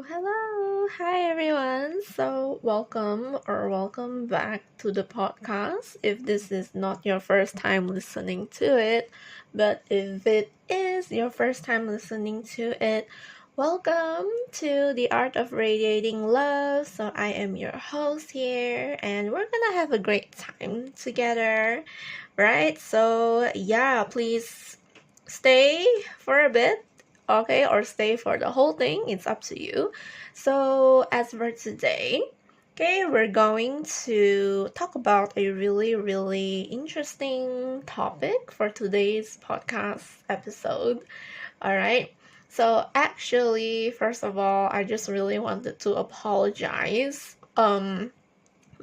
Hello. Hi, everyone. Welcome back to the podcast. If this is not your first time listening to it, but if it is your first time listening to it, welcome to the Art of Radiating Love. So, I am your host here, and we're gonna have a great time together, right? So, yeah, please stay for a bit, okay, or stay for the whole thing. It's up to you. So, as for today, okay, we're going to talk about a really interesting topic for today's podcast episode. All right. So, actually, first of all, I just really wanted to apologize.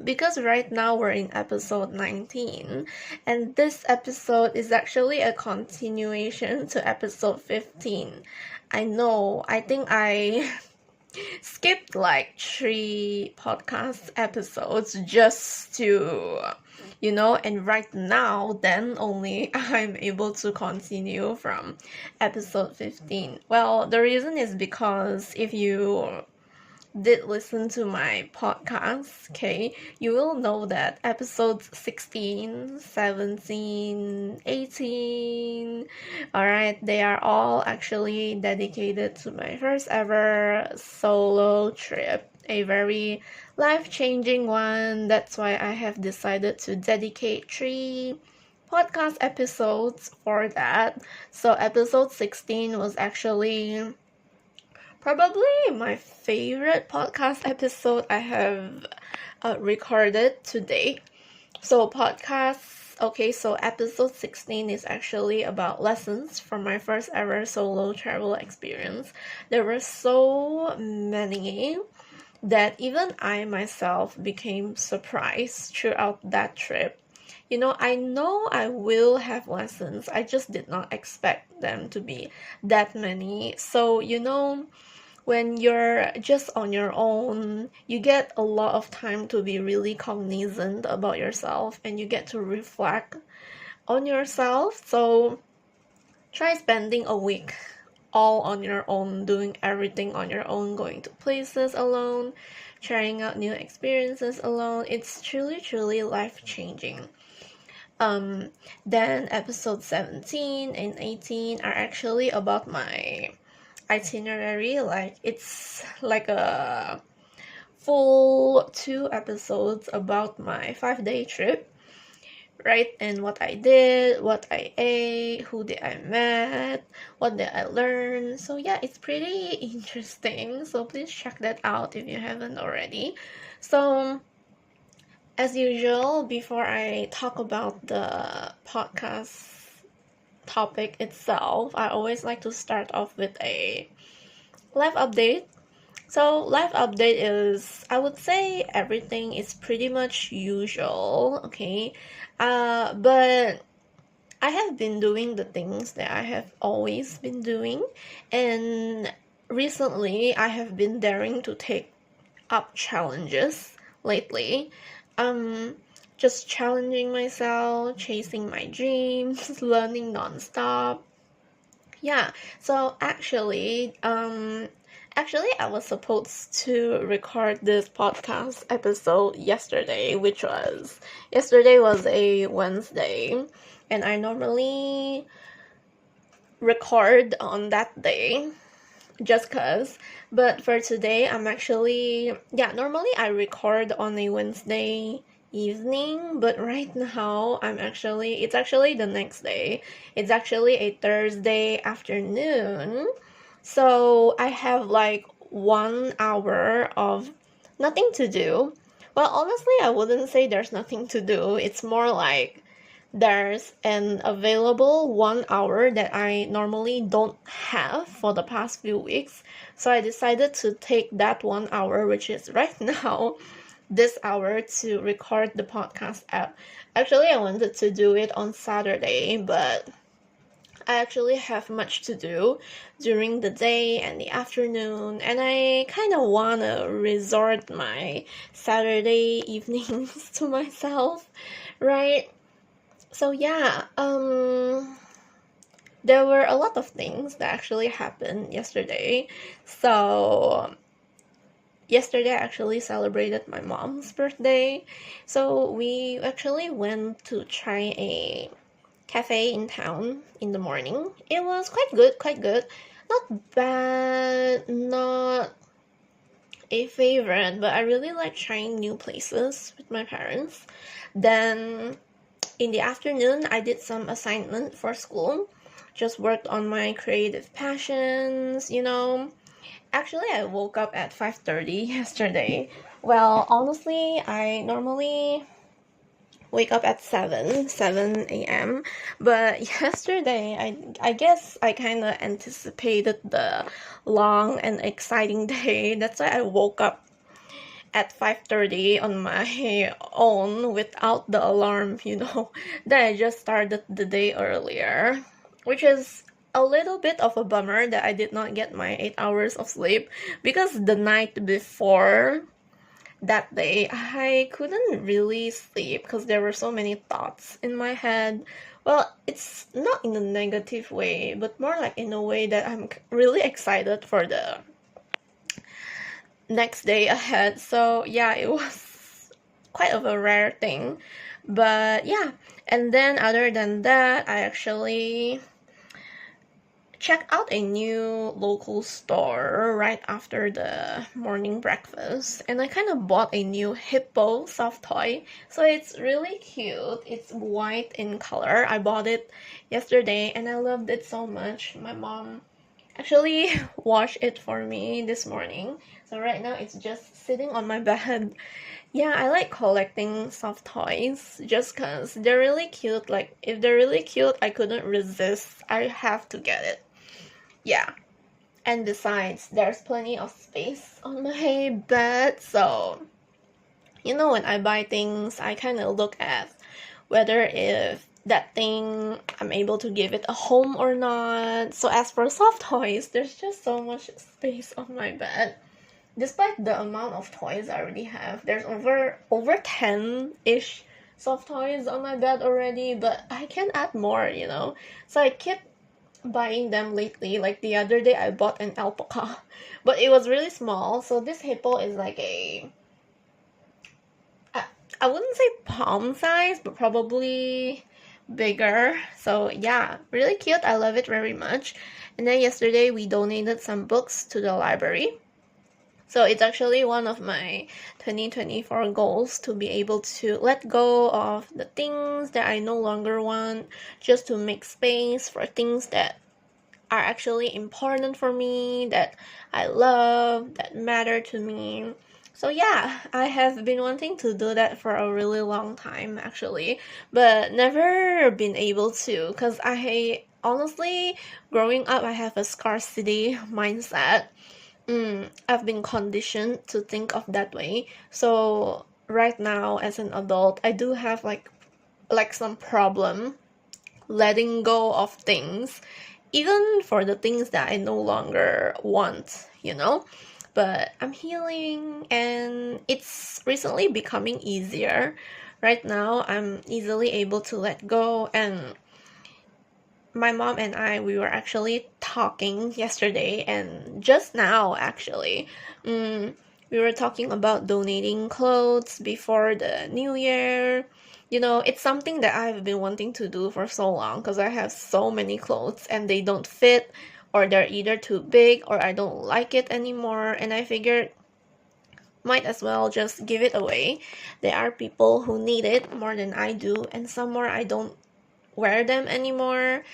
Because right now we're in episode 19, and this episode is actually a continuation to episode 15. I know, I think I skipped like 3 podcast episodes just to, and right now, then only I'm able to continue from episode 15. Well, the reason is because if you did listen to my podcast, okay, you will know that episodes 16, 17, 18, alright, they are all actually dedicated to my first ever solo trip. A very life-changing one. That's why I have decided to dedicate 3 podcast episodes for that. So episode 16 was actually probably my favorite podcast episode I have recorded today. So, so episode 16 is actually about lessons from my first ever solo travel experience. There were so many that even I myself became surprised throughout that trip. I know I will have lessons. I just did not expect them to be that many. So, when you're just on your own, you get a lot of time to be really cognizant about yourself and you get to reflect on yourself. So try spending a week all on your own, doing everything on your own, going to places alone, trying out new experiences alone. It's truly life-changing. Then episode 17 and 18 are actually about my itinerary. Like, it's like a full 2 episodes about my 5-day trip, right? And what I did, what I ate, who did I met, what did I learn. So yeah, it's pretty interesting. So please check that out if you haven't already. So as usual, before I talk about the podcast topic itself, I always like to start off with a life update. So life update is, I would say everything is pretty much usual, okay? But I have been doing the things that I have always been doing, and recently I have been daring to take up challenges lately. Um, just challenging myself, chasing my dreams, learning nonstop. Yeah, so actually I was supposed to record this podcast episode yesterday was a Wednesday, and I normally record on that day just cause. But for today, normally I record on a Wednesday evening, but right now it's actually the next day. It's actually a Thursday afternoon. So I have like 1 hour of nothing to do. Well, honestly, I wouldn't say there's nothing to do. It's more like there's an available 1 hour that I normally don't have for the past few weeks. So I decided to take that 1 hour, which is right now, this hour, to record the podcast app. Actually, I wanted to do it on Saturday, but I actually have much to do during the day and the afternoon, and I kind of want to resort my Saturday evenings to myself, right? So yeah, there were a lot of things that actually happened yesterday. So yesterday I actually celebrated my mom's birthday. So we actually went to try a cafe in town in the morning. It was quite good, quite good. Not bad, not a favorite, but I really like trying new places with my parents. Then in the afternoon, I did some assignment for school. Just worked on my creative passions. Actually, I woke up at 5:30 yesterday. Well, honestly, I normally wake up at 7 a.m. But yesterday, I guess I kind of anticipated the long and exciting day. That's why I woke up at 5:30 on my own without the alarm. Then I just started the day earlier, which is a little bit of a bummer that I did not get my 8 hours of sleep, because the night before that day I couldn't really sleep because there were so many thoughts in my head. Well, it's not in a negative way, but more like in a way that I'm really excited for the next day ahead. So yeah, it was quite of a rare thing. But yeah, and then other than that, I actually checked out a new local store right after the morning breakfast, and I kind of bought a new hippo soft toy. So it's really cute. It's white in color. I bought it yesterday and I loved it so much. My mom actually washed it for me this morning. So right now it's just sitting on my bed. Yeah, I like collecting soft toys just cause they're really cute. Like, if they're really cute, I couldn't resist. I have to get it. Yeah. And besides, there's plenty of space on my bed, so when I buy things, I kind of look at whether if that thing I'm able to give it a home or not. So as for soft toys, there's just so much space on my bed. Despite the amount of toys I already have, there's over 10-ish soft toys on my bed already, but I can add more. So I keep buying them lately. Like the other day I bought an alpaca, but it was really small. So this hippo is like I wouldn't say palm size, but probably bigger. So yeah, really cute. I love it very much. And then yesterday we donated some books to the library. So it's actually one of my 2024 goals to be able to let go of the things that I no longer want, just to make space for things that are actually important for me, that I love, that matter to me. So yeah, I have been wanting to do that for a really long time actually, but never been able to, because I honestly, growing up, I have a scarcity mindset. I've been conditioned to think of that way. So right now as an adult, I do have like some problem letting go of things, even for the things that I no longer want. But I'm healing and it's recently becoming easier. Right now, I'm easily able to let go, and my mom and we were actually talking yesterday and just now actually. We were talking about donating clothes before the new year. It's something that I've been wanting to do for so long because I have so many clothes and they don't fit, or they're either too big or I don't like it anymore, and I figured might as well just give it away. There are people who need it more than I do, and somewhere I don't wear them anymore.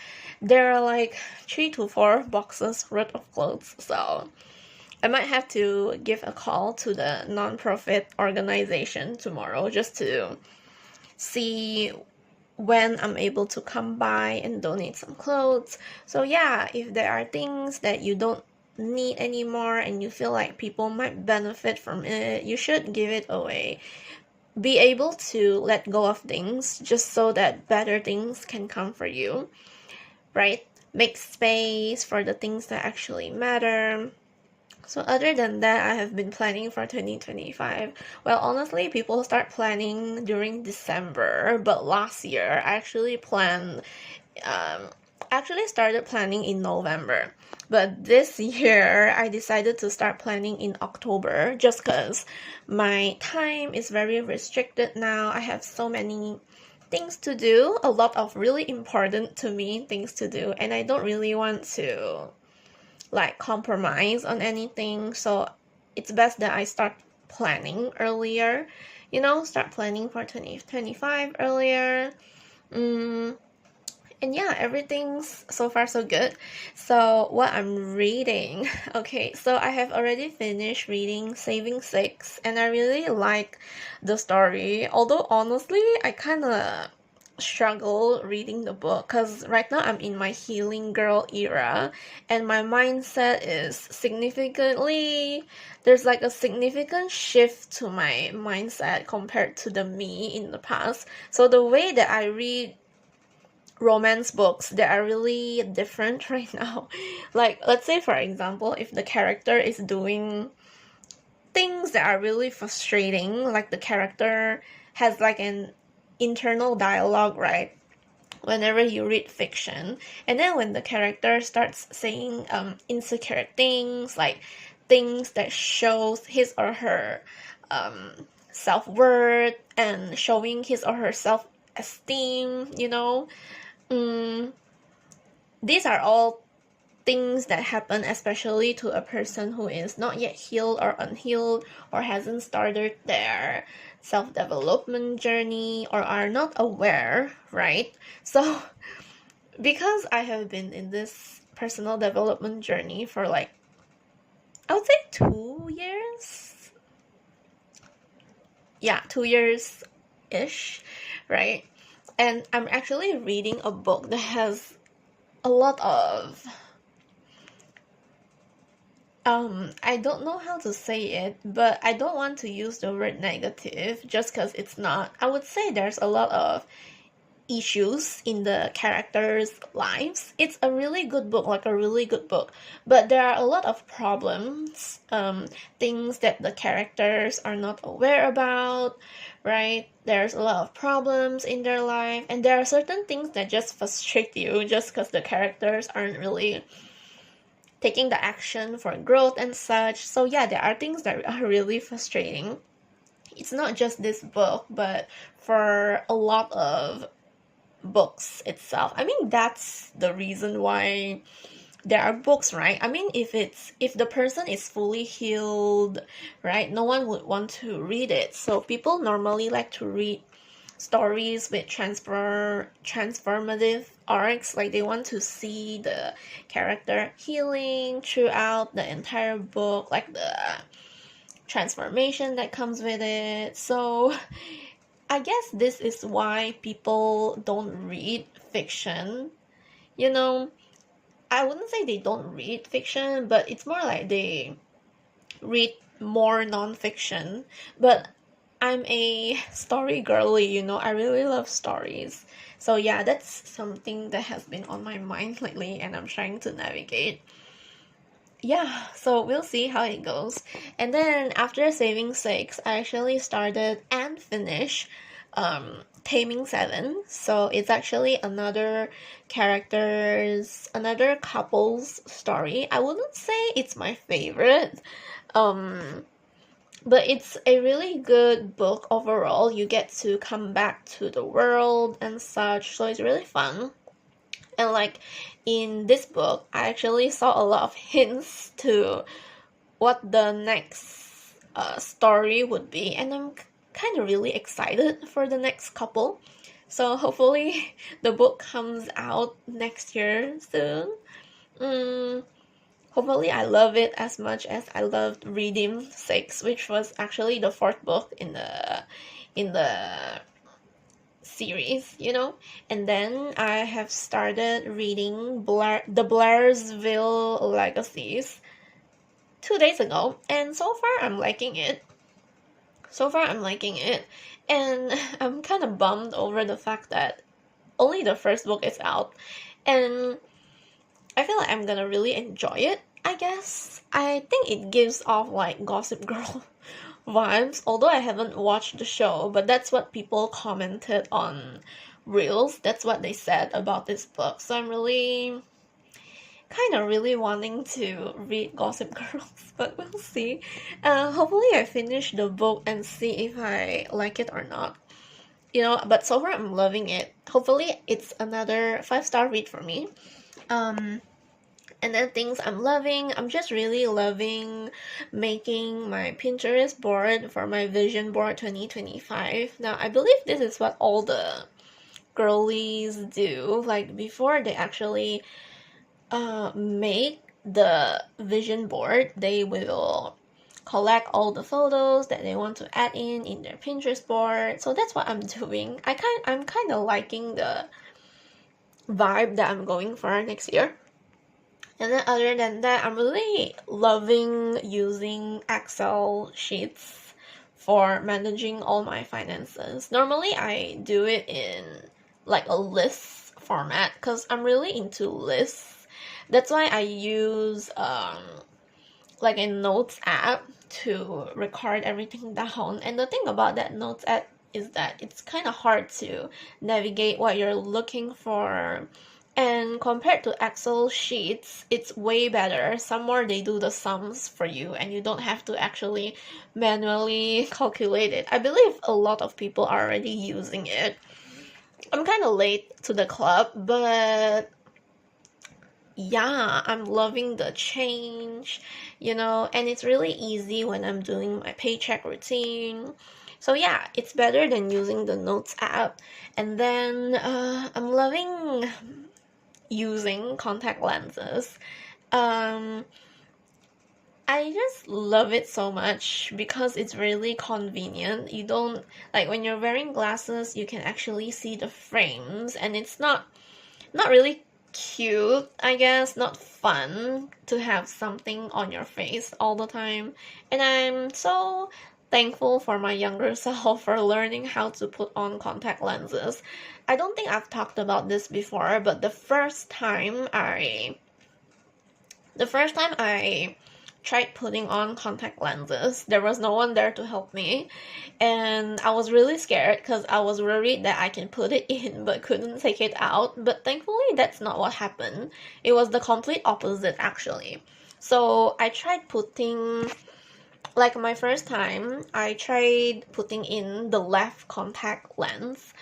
There are like 3 to 4 boxes worth of clothes, so I might have to give a call to the non-profit organization tomorrow just to see when I'm able to come by and donate some clothes. So yeah, if there are things that you don't need anymore and you feel like people might benefit from it, you should give it away. Be able to let go of things just so that better things can come for you, right? Make space for the things that actually matter. So other than that, I have been planning for 2025. Well, honestly, people start planning during December, but last year I actually started planning in November. But this year, I decided to start planning in October just because my time is very restricted now. I have so many things to do, a lot of really important to me things to do, and I don't really want to like compromise on anything. So it's best that I start planning earlier, start planning for 2025 earlier. And yeah, everything's so far so good. So what I'm reading, okay, so I have already finished reading Saving Six, and I really like the story. Although honestly, I kind of struggle reading the book because right now I'm in my healing girl era, and my mindset is there's like a significant shift to my mindset compared to the me in the past. So the way that I read romance books that are really different right now. Like, let's say, for example, if the character is doing things that are really frustrating, like the character has like an internal dialogue, right? Whenever you read fiction, and then when the character starts saying insecure things, like things that shows his or her um, self-worth and showing his or her self-esteem, Mm, these are all things that happen especially to a person who is not yet healed or unhealed or hasn't started their self-development journey or are not aware, right? So because I have been in this personal development journey for like, I would say 2 years. Yeah, 2 years-ish, right? And I'm actually reading a book that has a lot of I don't know how to say it, but I don't want to use the word negative just because it's not. I would say there's a lot of issues in the characters' lives. It's a really good book, like a really good book, but there are a lot of problems, things that the characters are not aware about, right? There's a lot of problems in their life, and there are certain things that just frustrate you just because the characters aren't really taking the action for growth and such. So yeah, there are things that are really frustrating. It's not just this book, but for a lot of books itself. I mean, that's the reason why there are books, right? I mean, if the person is fully healed, right, no one would want to read it. So people normally like to read stories with transformative arcs, like they want to see the character healing throughout the entire book, like the transformation that comes with it. So I guess this is why people don't read fiction. You know, I wouldn't say they don't read fiction, but it's more like they read more non-fiction. But I'm a story girly, I really love stories. So yeah, that's something that has been on my mind lately and I'm trying to navigate. Yeah, so we'll see how it goes. And then after Saving Six, I actually started and finished Taming Seven. So it's actually another couple's story. I wouldn't say it's my favorite. But it's a really good book overall. You get to come back to the world and such, so it's really fun. And like in this book, I actually saw a lot of hints to what the next story would be, and I'm kind of really excited for the next couple. So hopefully the book comes out next year soon. Hopefully I love it as much as I loved Redeem 6, which was actually the fourth book in the series, And then I have started reading the Blairsville Legacies 2 days ago, and so far I'm liking it. And I'm kind of bummed over the fact that only the first book is out, and I feel like I'm gonna really enjoy it, I guess. I think it gives off like Gossip Girl vibes, although I haven't watched the show, but that's what people commented on Reels. That's what they said about this book. So I'm really kind of really wanting to read Gossip Girls, but we'll see. Hopefully I finish the book and see if I like it or not. But so far I'm loving it. Hopefully it's another 5-star read for me. And then things I'm loving, I'm just really loving making my Pinterest board for my vision board 2025. Now, I believe this is what all the girlies do. Like, before they actually make the vision board, they will collect all the photos that they want to add in their Pinterest board. So that's what I'm doing. I'm kind of liking the vibe that I'm going for next year. And then other than that, I'm really loving using Excel sheets for managing all my finances. Normally, I do it in like a list format because I'm really into lists. That's why I use like a notes app to record everything down. And the thing about that notes app is that it's kind of hard to navigate what you're looking for. And compared to Excel sheets, it's way better. Somewhere they do the sums for you and you don't have to actually manually calculate it. I believe a lot of people are already using it. I'm kind of late to the club, but yeah, I'm loving the change, and it's really easy when I'm doing my paycheck routine. So yeah, it's better than using the notes app. And then I'm loving using contact lenses. I just love it so much because it's really convenient. You don't, like, when you're wearing glasses, you can actually see the frames, and it's not really cute, I guess, not fun to have something on your face all the time. And I'm so thankful for my younger self for learning how to put on contact lenses. I don't think I've talked about this before, but the first time I tried putting on contact lenses, there was no one there to help me, and I was really scared because I was worried that I can put it in but couldn't take it out. But thankfully that's not what happened. It was the complete opposite, actually. So I tried putting, like, my first time I tried putting in the left contact lens.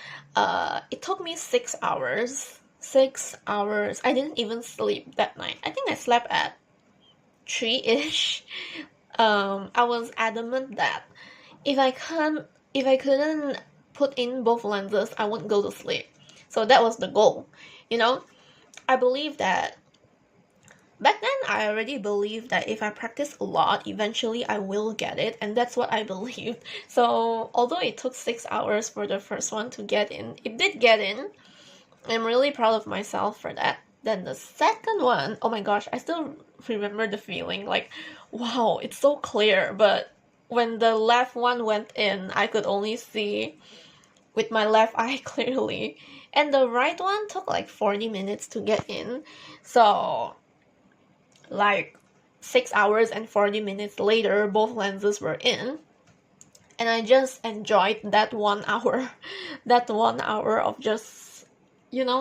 It took me 6 hours. 6 hours. I didn't even sleep that night. I think I slept at 3-ish. I was adamant that if I couldn't put in both lenses, I wouldn't go to sleep. So that was the goal. I believe that back then I already believed that if I practice a lot, eventually I will get it, and that's what I believed. So although it took 6 hours for the first one to get in, it did get in. I'm really proud of myself for that. Then the second one, oh my gosh, I still remember the feeling, like, wow, it's so clear. But when the left one went in, I could only see with my left eye clearly. And the right one took like 40 minutes to get in. So, like, 6 hours and 40 minutes later, both lenses were in. And I just enjoyed that 1 hour. That 1 hour of just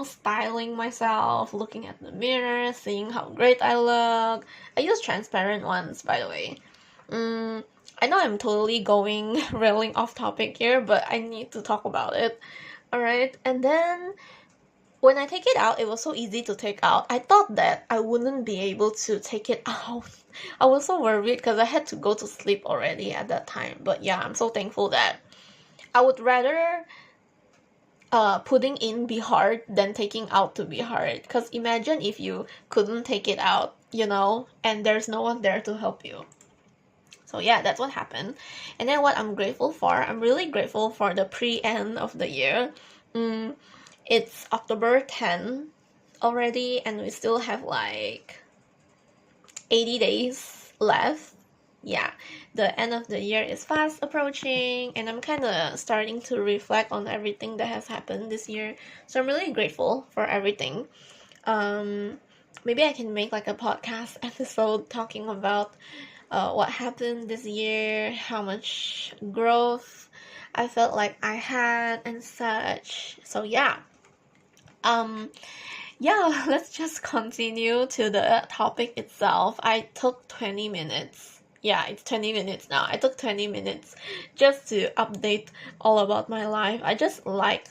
styling myself, looking at the mirror, seeing how great I look. I use transparent ones, by the way. I know I'm totally going railing off topic here, but I need to talk about it. Alright, and then when I take it out, it was so easy to take out. I thought that I wouldn't be able to take it out. I was so worried because I had to go to sleep already at that time. But yeah, I'm so thankful that I would rather putting in be hard than taking out to be hard. Because imagine if you couldn't take it out, and there's no one there to help you. So yeah, that's what happened. And then what I'm grateful for, I'm really grateful for the pre-end of the year. It's October 10 already, and we still have like 80 days left. Yeah, the end of the year is fast approaching, and I'm kind of starting to reflect on everything that has happened this year. So I'm really grateful for everything. Maybe I can make like a podcast episode talking about what happened this year, how much growth I felt like I had and such. So yeah. yeah, let's just continue to the topic itself. I took 20 minutes. Yeah, it's 20 minutes now. I took 20 minutes just to update all about my life. I just like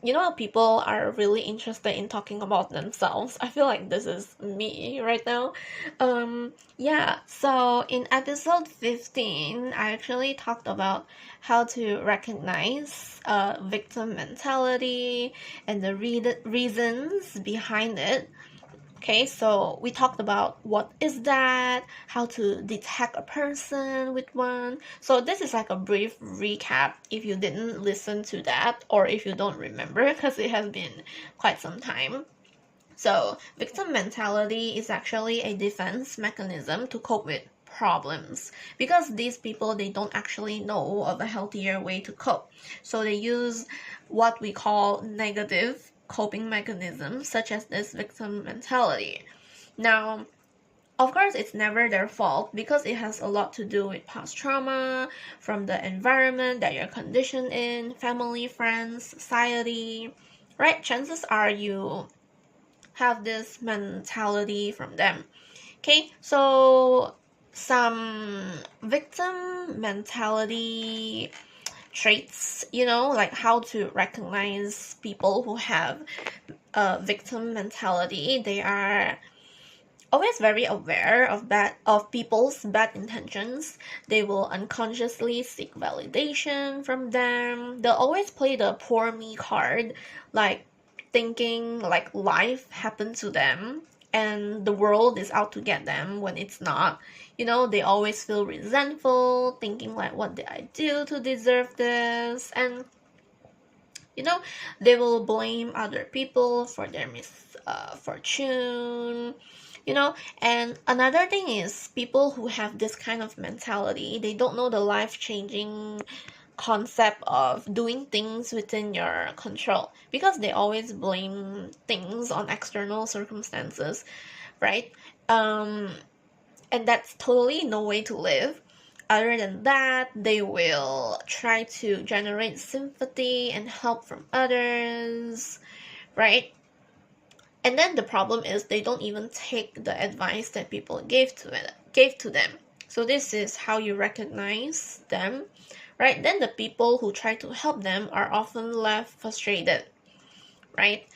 you know how people are really interested in talking about themselves? I feel like this is me right now. Yeah, so in episode 15, I actually talked about how to recognize victim mentality and the reasons behind it. Okay, so we talked about what is that, how to detect a person with one. So this is like a brief recap if you didn't listen to that or if you don't remember because it has been quite some time. So victim mentality is actually a defense mechanism to cope with problems because these people they don't actually know of a healthier way to cope. So they use what we call negative coping mechanisms such as this victim mentality. Now, of course, it's never their fault because it has a lot to do with past trauma, from the environment that you're conditioned in, family, friends, society, right? Chances are you have this mentality from them. Okay, so some victim mentality traits, like how to recognize people who have a victim mentality. They are always very aware of people's bad intentions. They will unconsciously seek validation from them. They'll always play the poor me card, like thinking like life happened to them and the world is out to get them when it's not. They always feel resentful, thinking like, what did I do to deserve this? And you know they will blame other people for their misfortune. And another thing is, people who have this kind of mentality, they don't know the life-changing concept of doing things within your control because they always blame things on external circumstances, right? And that's totally no way to live. Other than that, they will try to generate sympathy and help from others, right? And then the problem is they don't even take the advice that people gave to them. So this is how you recognize them, right? Then the people who try to help them are often left frustrated, right?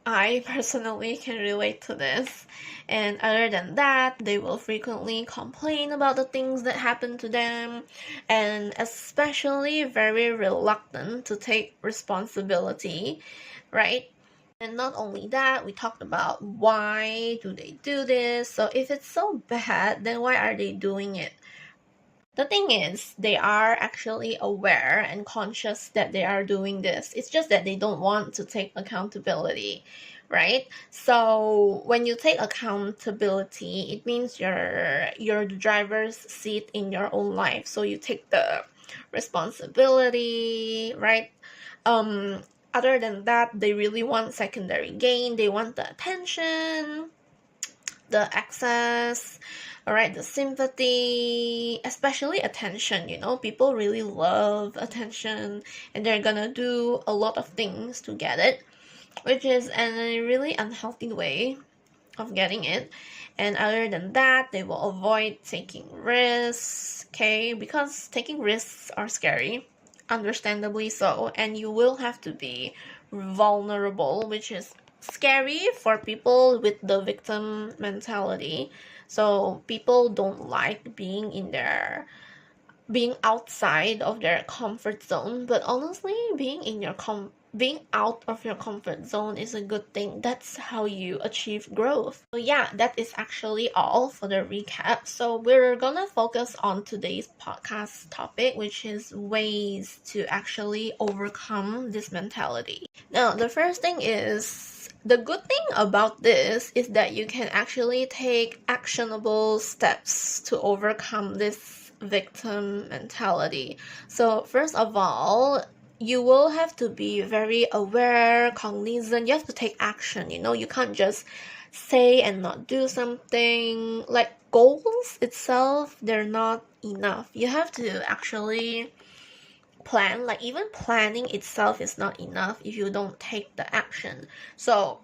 I personally can relate to this. And other than that, they will frequently complain about the things that happen to them, and especially very reluctant to take responsibility, right? And not only that, we talked about why do they do this. So if it's so bad, then why are they doing it? The thing is, they are actually aware and conscious that they are doing this. It's just that they don't want to take accountability, right? So when you take accountability, it means you're the driver's seat in your own life. So you take the responsibility, right? Other than that, they really want secondary gain. They want the attention, the access, all right, the sympathy, especially attention. People really love attention and they're gonna do a lot of things to get it, which is a really unhealthy way of getting it. And other than that, they will avoid taking risks, okay, because taking risks are scary, understandably so, and you will have to be vulnerable, which is scary for people with the victim mentality. So people don't like being outside of their comfort zone, but honestly, being out of your comfort zone is a good thing. That's how you achieve growth. So yeah, that is actually all for the recap. So we're gonna focus on today's podcast topic, which is ways to actually overcome this mentality. Now, the first thing is, the good thing about this is that you can actually take actionable steps to overcome this victim mentality. So first of all, you will have to be very aware, cognizant. You have to take action. You can't just say and not do something. Like goals itself, they're not enough. You have to actually plan. Like even planning itself is not enough if you don't take the action. So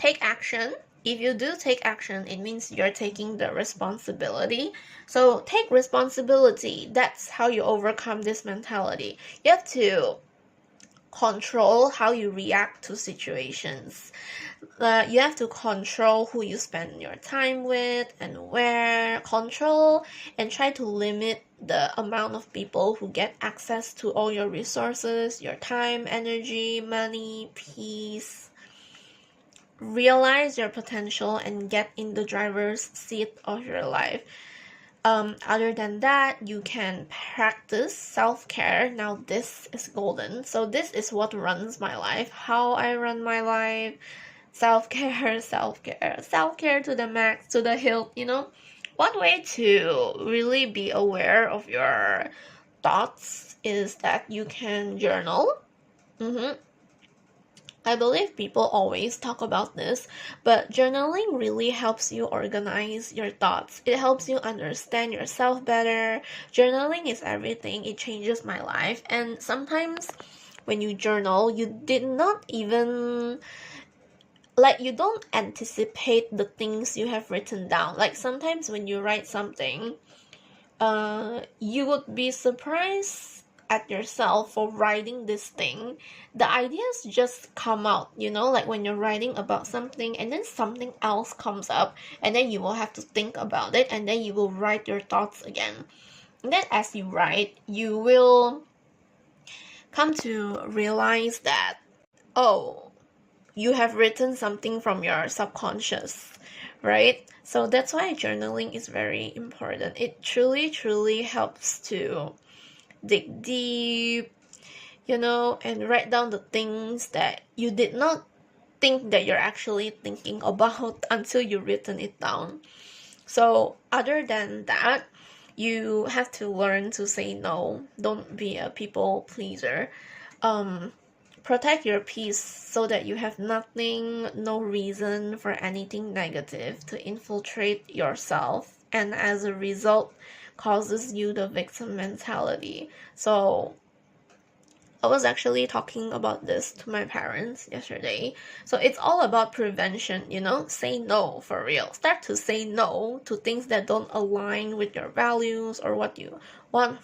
take action. If you do take action, it means you're taking the responsibility. So take responsibility. That's how you overcome this mentality. You have to control how you react to situations. You have to control who you spend your time with and where. Control and try to limit the amount of people who get access to all your resources, your time, energy, money, peace. Realize your potential and get in the driver's seat of your life. Other than that, you can practice self-care. Now this is golden. So this is what runs my life, how I run my life. Self-care, self-care, self-care to the max, to the hilt, One way to really be aware of your thoughts is that you can journal. I believe people always talk about this, but journaling really helps you organize your thoughts. It helps you understand yourself better. Journaling is everything. It changes my life. And sometimes when you journal, you did not even you don't anticipate the things you have written down. Like sometimes when you write something, you would be surprised at yourself for writing this thing. The ideas just come out, like when you're writing about something and then something else comes up, and then you will have to think about it, and then you will write your thoughts again. And then as you write, you will come to realize that, oh, you have written something from your subconscious, right? So that's why journaling is very important. It truly, truly helps to dig deep, and write down the things that you did not think that you're actually thinking about until you've written it down. So other than that, you have to learn to say no. Don't be a people pleaser. Protect your peace so that you have no reason for anything negative to infiltrate yourself, and as a result causes you the victim mentality. So I was actually talking about this to my parents yesterday. So it's all about prevention, say no for real. Start to say no to things that don't align with your values or what you want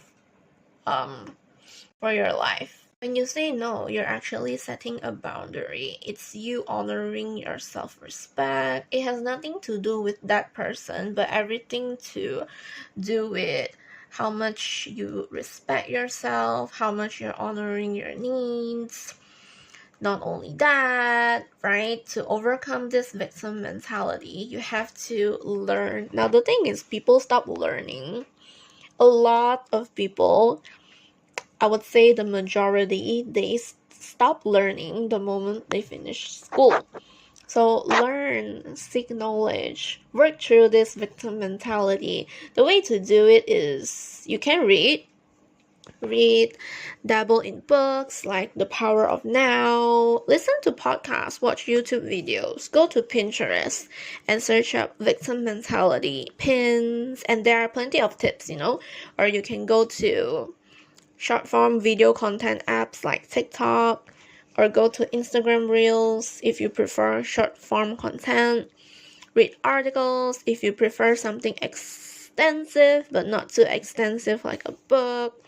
for your life. When you say no, you're actually setting a boundary. It's you honoring your self-respect. It has nothing to do with that person, but everything to do with how much you respect yourself, how much you're honoring your needs. Not only that, right? To overcome this victim mentality, you have to learn. Now, the thing is, people stop learning. A lot of people, I would say the majority, they stop learning the moment they finish school. So learn, seek knowledge, work through this victim mentality. The way to do it is you can read, dabble in books like The Power of Now, listen to podcasts, watch YouTube videos, go to Pinterest and search up victim mentality pins, and there are plenty of tips, or you can go to short form video content apps like TikTok, or go to Instagram Reels if you prefer short form content. Read articles if you prefer something extensive but not too extensive like a book.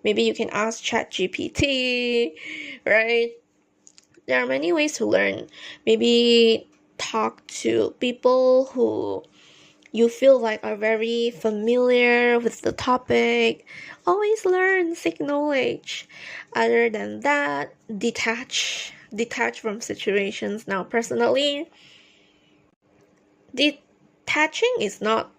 Maybe you can ask ChatGPT, right? There are many ways to learn. Maybe talk to people who you feel like are very familiar with the topic. Always learn, seek knowledge. Other than that, detach from situations. Now, personally, detaching is not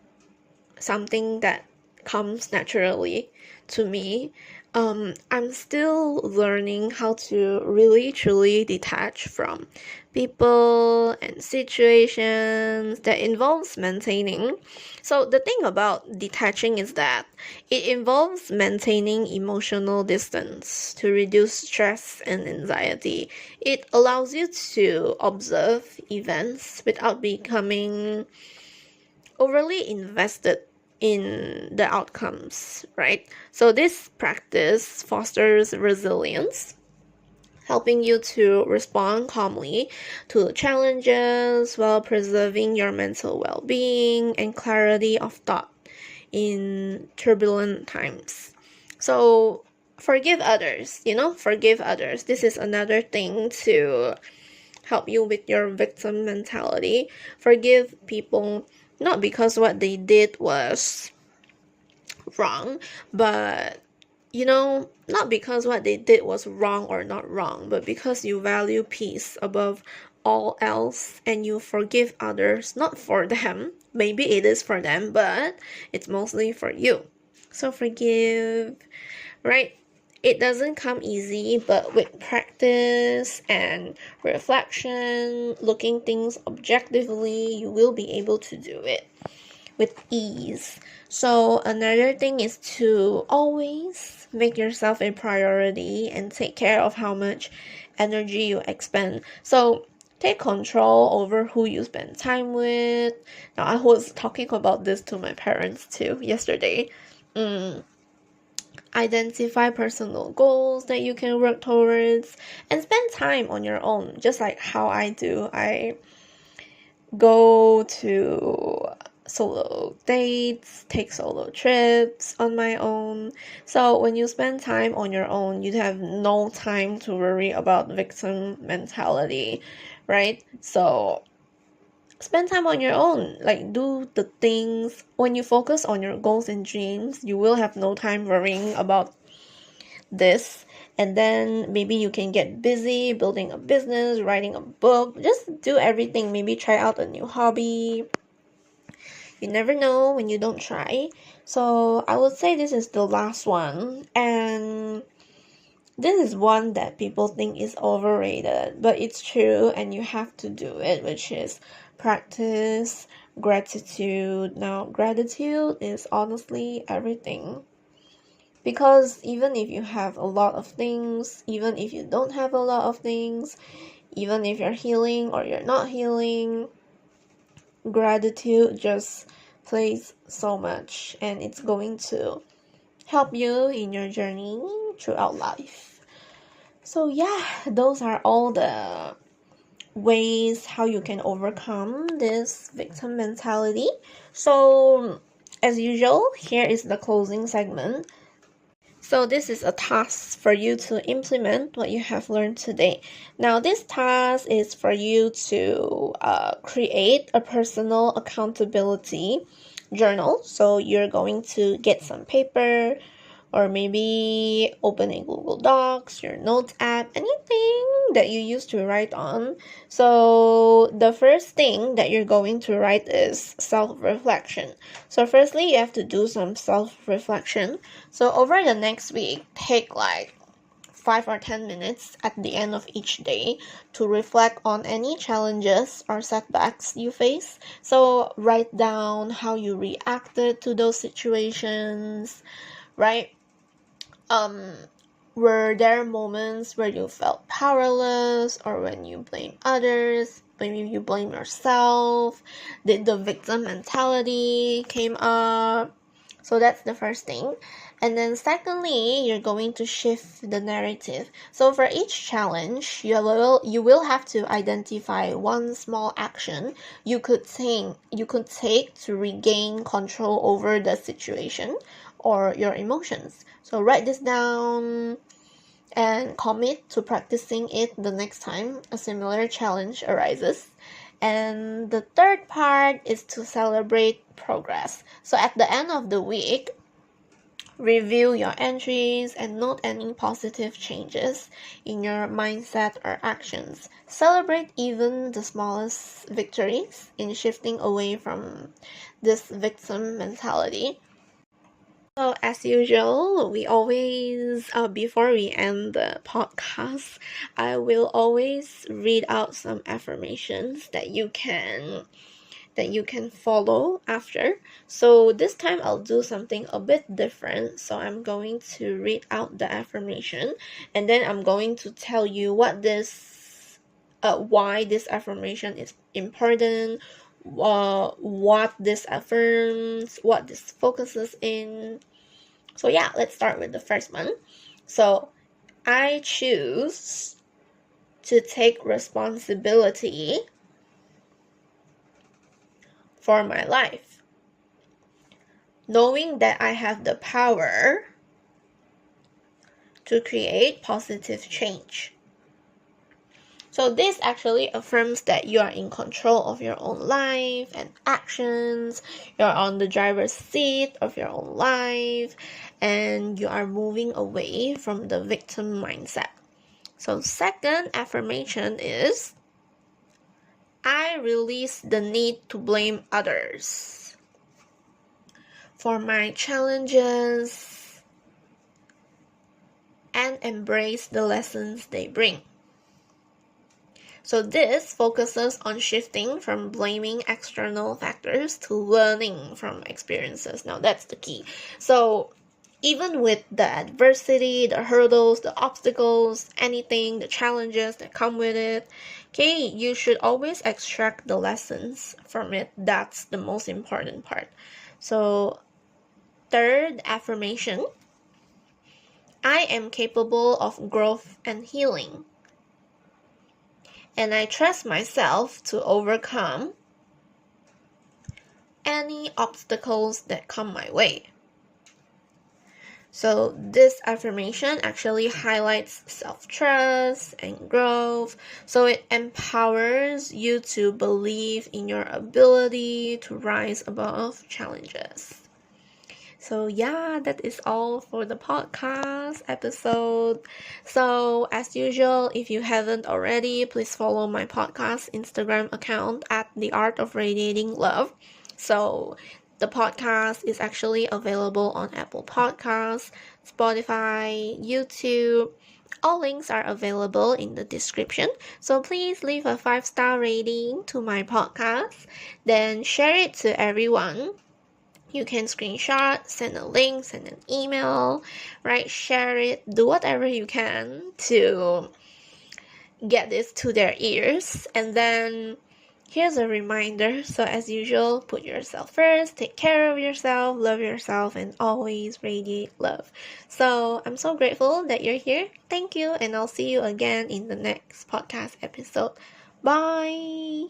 something that comes naturally to me. I'm still learning how to really truly detach from people and situations that involves maintaining. So the thing about detaching is that it involves maintaining emotional distance to reduce stress and anxiety. It allows you to observe events without becoming overly invested in the outcomes, right? So this practice fosters resilience, helping you to respond calmly to challenges while preserving your mental well-being and clarity of thought in turbulent times. So forgive others, forgive others. This is another thing to help you with your victim mentality. Forgive people not because what they did was wrong, but not because what they did was wrong or not wrong, but because you value peace above all else and you forgive others, not for them. Maybe it is for them, but it's mostly for you. So forgive, right? It doesn't come easy, but with practice and reflection, looking things objectively, you will be able to do it with ease. So another thing is to always make yourself a priority and take care of how much energy you expend. So take control over who you spend time with. Now, I was talking about this to my parents too yesterday. Identify personal goals that you can work towards and spend time on your own, just like how I do. I go to solo dates, take solo trips on my own. So when you spend time on your own, you have no time to worry about victim mentality, right? So spend time on your own, like do the things. When you focus on your goals and dreams, you will have no time worrying about this. And then maybe you can get busy building a business, writing a book, just do everything. Maybe try out a new hobby. You never know when you don't try. So I would say this is the last one, and this is one that people think is overrated, but it's true and you have to do it, which is practice gratitude. Now, gratitude is honestly everything. Because even if you have a lot of things, even if you don't have a lot of things, even if you're healing or you're not healing, gratitude just plays so much and it's going to help you in your journey throughout life. So yeah, those are all the ways how you can overcome this victim mentality. So as usual, here is the closing segment. So this is a task for you to implement what you have learned today. Now this task is for you to create a personal accountability journal. So you're going to get some paper or maybe open a Google Docs, your notes app, anything that you used to write on. So the first thing that you're going to write is self-reflection. So firstly, you have to do some self-reflection. So over the next week, take like 5 or 10 minutes at the end of each day to reflect on any challenges or setbacks you face. So write down how you reacted to those situations, right? Were there moments where you felt powerless or when you blame others? Maybe you blame yourself? Did the victim mentality came up? So that's the first thing. And then secondly, you're going to shift the narrative. So for each challenge, you will have to identify one small action you could take to regain control over the situation or your emotions. So write this down and commit to practicing it the next time a similar challenge arises. And the third part is to celebrate progress. So at the end of the week, review your entries and note any positive changes in your mindset or actions. Celebrate even the smallest victories in shifting away from this victim mentality. So as usual, we always, before we end the podcast, I will always read out some affirmations that you can follow after. So this time I'll do something a bit different. So I'm going to read out the affirmation and then I'm going to tell you what why this affirmation is important, what this affirms, what this focuses in. So yeah, let's start with the first one. So I choose to take responsibility for my life, knowing that I have the power to create positive change. So this actually affirms that you are in control of your own life and actions, you're on the driver's seat of your own life, and you are moving away from the victim mindset. So second affirmation is, I release the need to blame others for my challenges and embrace the lessons they bring. So this focuses on shifting from blaming external factors to learning from experiences. Now that's the key. So even with the adversity, the hurdles, the obstacles, anything, the challenges that come with it, okay, you should always extract the lessons from it. That's the most important part. So third affirmation, I am capable of growth and healing, and I trust myself to overcome any obstacles that come my way. So this affirmation actually highlights self-trust and growth. So it empowers you to believe in your ability to rise above challenges. So yeah, that is all for the podcast episode. So as usual, if you haven't already, please follow my podcast Instagram account at the Art of Radiating Love. So the podcast is actually available on Apple Podcasts, Spotify, YouTube. All links are available in the description. So please leave a 5-star rating to my podcast. Then share it to everyone. You can screenshot, send a link, send an email, right? Share it, do whatever you can to get this to their ears. And then here's a reminder. So as usual, put yourself first, take care of yourself, love yourself, and always radiate love. So I'm so grateful that you're here. Thank you, and I'll see you again in the next podcast episode. Bye!